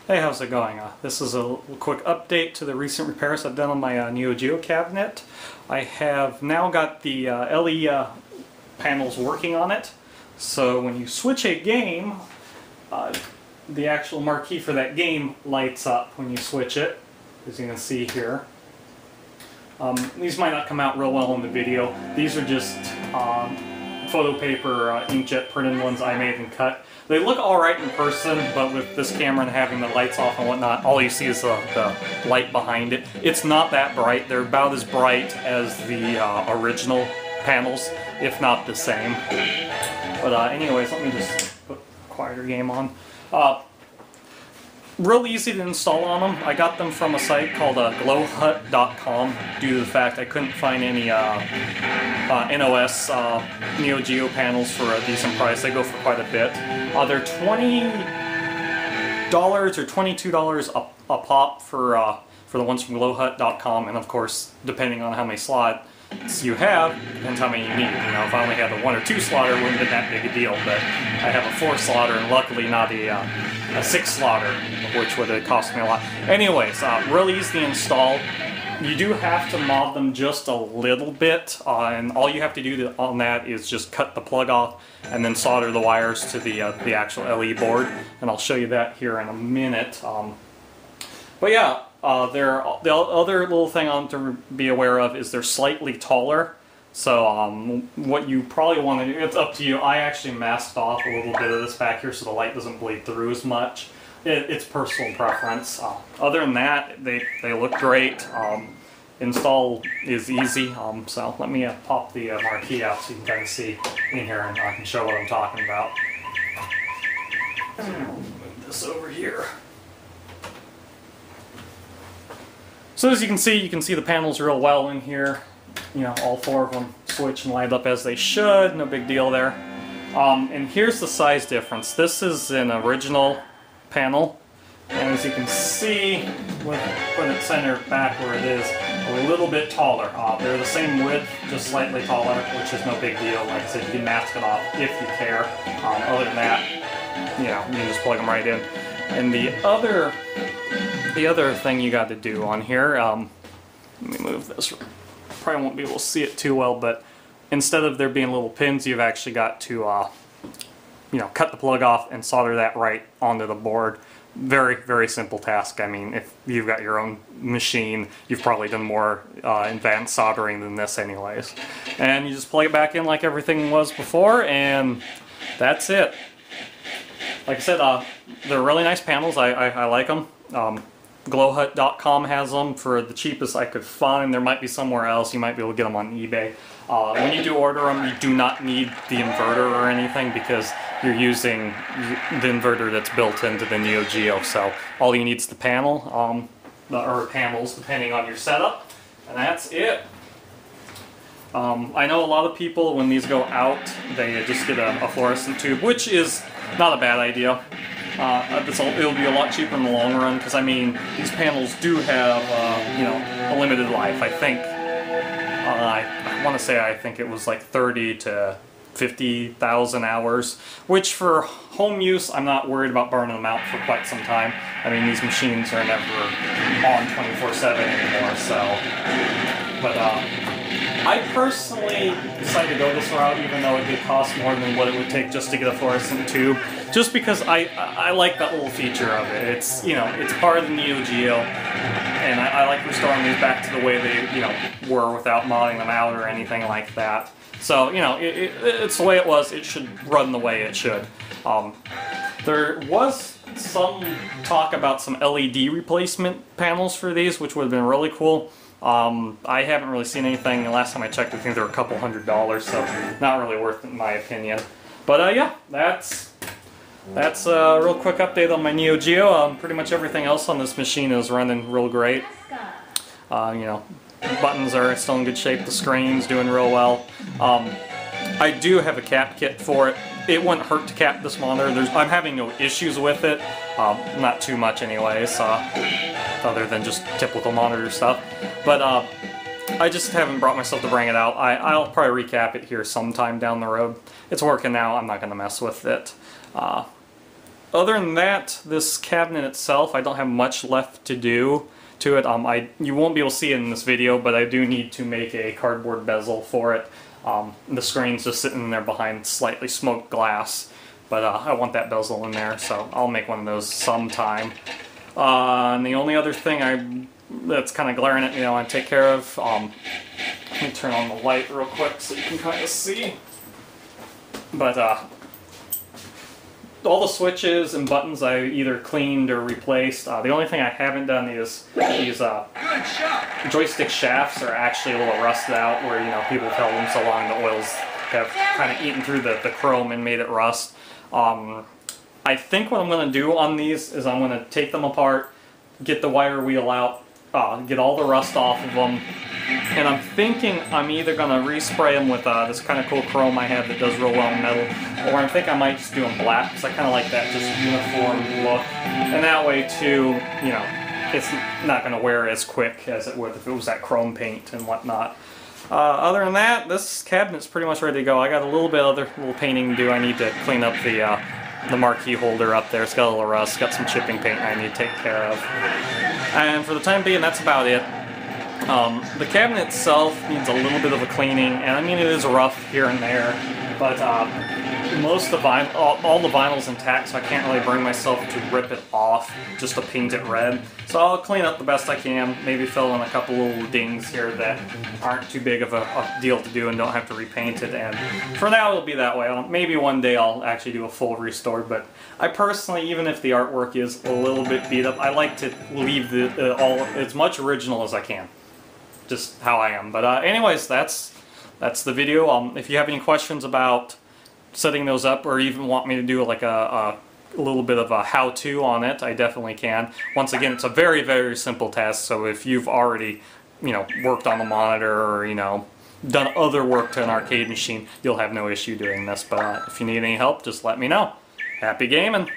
Hey, how's it going? This is a quick update to the recent repairs I've done on my Neo Geo cabinet. I have now got the LE panels working on it, so when you switch a game, the actual marquee for that game lights up when you switch it, as you can see here. These might not come out real well in the video. These are just photo paper inkjet printed ones I made and cut. They look alright in person, but with this camera and having the lights off and whatnot, all you see is the light behind it. It's not that bright. They're about as bright as the original panels, if not the same. But anyways, let me just put a quieter game on. Real easy to install on them. I got them from a site called glowhut.com due to the fact I couldn't find any NOS Neo Geo panels for a decent price. They go for quite a bit. They're $20 or $22 a pop for the ones from glowhut.com, and of course, depending on how many slots you have, depends how many you need. You know, if I only had a 1 or 2 slotter, it wouldn't have been that big a deal, but I have a 4 slotter and luckily not a 6 slotter, which would have cost me a lot. Anyways, real easy to install. You do have to mod them just a little bit, and all you have to do on that is just cut the plug off and then solder the wires to the actual LE board, and I'll show you that here in a minute. But yeah, the other little thing I want to be aware of is they're slightly taller. So what you probably want to do, it's up to you. I actually masked off a little bit of this back here so the light doesn't bleed through as much. It's personal preference. Other than that, they look great. Install is easy. So let me pop the marquee out so you can kind of see in here and I can show what I'm talking about. Move this over here. So as you can see the panels real well in here. You know, all 4 of them switch and light up as they should. No big deal there. And here's the size difference. This is an original panel, and as you can see, with putting it center back where it is, a little bit taller. They're the same width, just slightly taller, which is no big deal. Like I said, you can mask it off if you care. Other than that, you know, you can just plug them right in. And the other thing you got to do on here, let me move this. Probably won't be able to see it too well, but instead of there being little pins, you've actually got to you know, cut the plug off and solder that right onto the board. Very, very simple task. I mean, if you've got your own machine, you've probably done more advanced soldering than this anyways. And you just plug it back in like everything was before, and that's it. Like I said, they're really nice panels. I like them. Glowhut.com has them for the cheapest I could find. There might be somewhere else. You might be able to get them on eBay. When you do order them, you do not need the inverter or anything because you're using the inverter that's built into the Neo Geo. So all you need is the panel, or panels depending on your setup, and that's it. I know a lot of people, when these go out, they just get a fluorescent tube, which is not a bad idea. It'll be a lot cheaper in the long run because, I mean, these panels do have, you know, a limited life. I think, I want to say I think it was like 30 to 50,000 hours, which for home use, I'm not worried about burning them out for quite some time. I mean, these machines are never on 24/7 anymore, so. But, I personally decided to go this route even though it did cost more than what it would take just to get a fluorescent tube, just because I like that little feature of it. It's, you know, it's part of the Neo Geo, and I like restoring these back to the way they, you know, were without modding them out or anything like that. So, you know, it's the way it was. It should run the way it should. There was some talk about some LED replacement panels for these, which would have been really cool. I haven't really seen anything. The last time I checked, I think they were a couple $100, so not really worth it in my opinion. But yeah, that's a real quick update on my Neo Geo. Pretty much everything else on this machine is running real great. You know, buttons are still in good shape. The screen's doing real well. I do have a cap kit for it. It wouldn't hurt to cap this monitor. I'm having no issues with it. Not too much anyways, other than just typical monitor stuff. But I just haven't brought myself to bring it out. I'll probably recap it here sometime down the road. It's working now. I'm not going to mess with it. other than that, this cabinet itself, I don't have much left to do to it. You won't be able to see it in this video, but I do need to make a cardboard bezel for it. The screen's just sitting in there behind slightly smoked glass, but I want that bezel in there, so I'll make one of those sometime. And the only other thing that's kind of glaring at me I want to take care of, let me turn on the light real quick so you can kind of see. But all the switches and buttons I either cleaned or replaced. The only thing I haven't done is these joystick shafts are actually a little rusted out, where, you know, people have held them so long the oils have kind of eaten through the chrome and made it rust. I think what I'm going to do on these is I'm going to take them apart, get the wire wheel out, get all the rust off of them, and I'm thinking I'm either going to respray them with this kind of cool chrome I have that does real well in metal, or I think I might just do them black, because I kind of like that just uniform look, and that way too, you know, it's not going to wear as quick as it would if it was that chrome paint and whatnot. Other than that, this cabinet's pretty much ready to go. I got a little bit of other little painting to do. I need to clean up the marquee holder up there. It's got a little rust, got some chipping paint I need to take care of. And for the time being, that's about it. The cabinet itself needs a little bit of a cleaning, and I mean, it is rough here and there, but most of the vinyl, all the vinyl's intact, so I can't really bring myself to rip it off just to paint it red. So I'll clean up the best I can, maybe fill in a couple little dings here that aren't too big of a deal to do and don't have to repaint it, and for now it'll be that way. Maybe one day I'll actually do a full restore, but I personally, even if the artwork is a little bit beat up, I like to leave all as much original as I can. Just how I am. But anyways, that's the video. If you have any questions about setting those up, or even want me to do like a little bit of a how-to on it, I definitely can. Once again, it's a very, very simple test, so if you've already, you know, worked on the monitor, or, you know, done other work to an arcade machine, you'll have no issue doing this. But if you need any help, just let me know. Happy gaming!